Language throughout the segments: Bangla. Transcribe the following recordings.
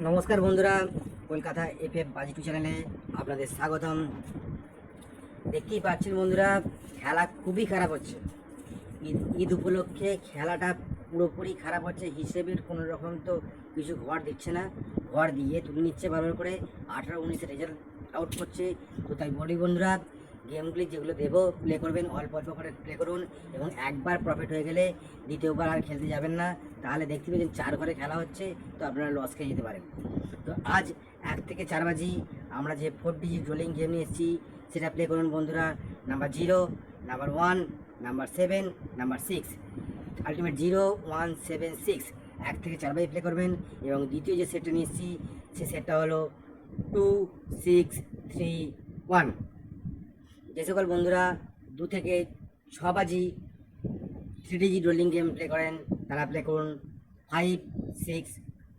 নমস্কার বন্ধুরা, কলকাতা এফএফ বাজিটু চ্যানেলে আপনাদের স্বাগতম। দেখতেই পাচ্ছেন বন্ধুরা, খেলা খুবই খারাপ হচ্ছে। ঈদ উপলক্ষে খেলাটা পুরোপুরি খারাপ হচ্ছে। হিসেবের কোনো রকম তো কিছু ঘর দিচ্ছে না, ঘর দিয়ে তুলে নিচ্ছে বারবার করে। 18-19 রেজাল্ট আউট করছে। তো তাই বলি বন্ধুরা, গেমগুলি যেগুলো দেবো প্লে করবেন, অল্প অল্প করে প্লে করুন এবং একবার প্রফিট হয়ে গেলে দ্বিতীয়বার আর খেলতে যাবেন না। তাহলে দেখতে পাবেন 4 ঘরে খেলা হচ্ছে, তো আপনারা লস খেয়ে যেতে পারেন। তো আজ 1 থেকে 4 বাজি আমরা যে 4 ডিজিট রোলিং গেম নিয়ে এসেছি সেটা প্লে করুন বন্ধুরা। Number 0, number 1, number 7, number 6, ultimate 0, 1, 7, 6 1 থেকে 4 বাজি প্লে করবেন। এবং দ্বিতীয় যে সেটটা নিয়ে এসেছি সে সেটটা হলো 2, 6, 3, 1। যে সকল বন্ধুরা 2 থেকে 6 বাজি 3 ডিজিট রোলিং গেম প্লে করেন তারা প্লে করুন 5, 6,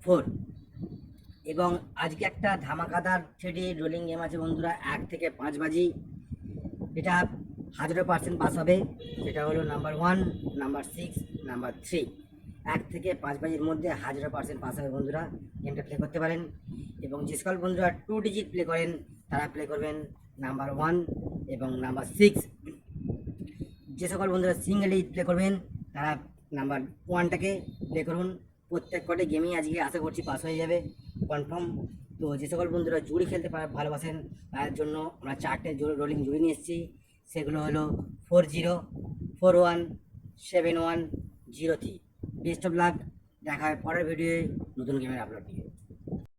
4। এবং আজকে একটা ধামাকাদার 3D রোলিং গেম আছে বন্ধুরা, 1 থেকে 5 বাজি। এটা 100% পাস হবে। সেটা হলো নাম্বার 1, নাম্বার 6, নাম্বার 3। 1 থেকে 5 বাজির মধ্যে 100% পাস হবে বন্ধুরা। গেমটা প্লে করতে পারেন। এবং যে সকল বন্ধুরা 2 ডিজিট প্লে করেন তারা প্লে করবেন নাম্বার 1 এবং নাম্বার 6। যে সকল বন্ধুরা সিঙ্গেল ডিজিট প্লে করবেন তারা নাম্বার 1টাকে প্লে করুন। প্রত্যেক কটি গেমই আজকে আশা করছি পাস হয়ে যাবে কনফার্ম। তো যে সকল বন্ধুরা জুড়ি খেলতে ভালোবাসেন তার জন্য আমরা 4টে রোলিং জুড়ি নিয়ে এসেছি। সেগুলো হলো 40, 41, 71, 03। Best of luck. দেখা হয় পরের ভিডিওয়ে নতুন গেমের আপলোড দিয়ে।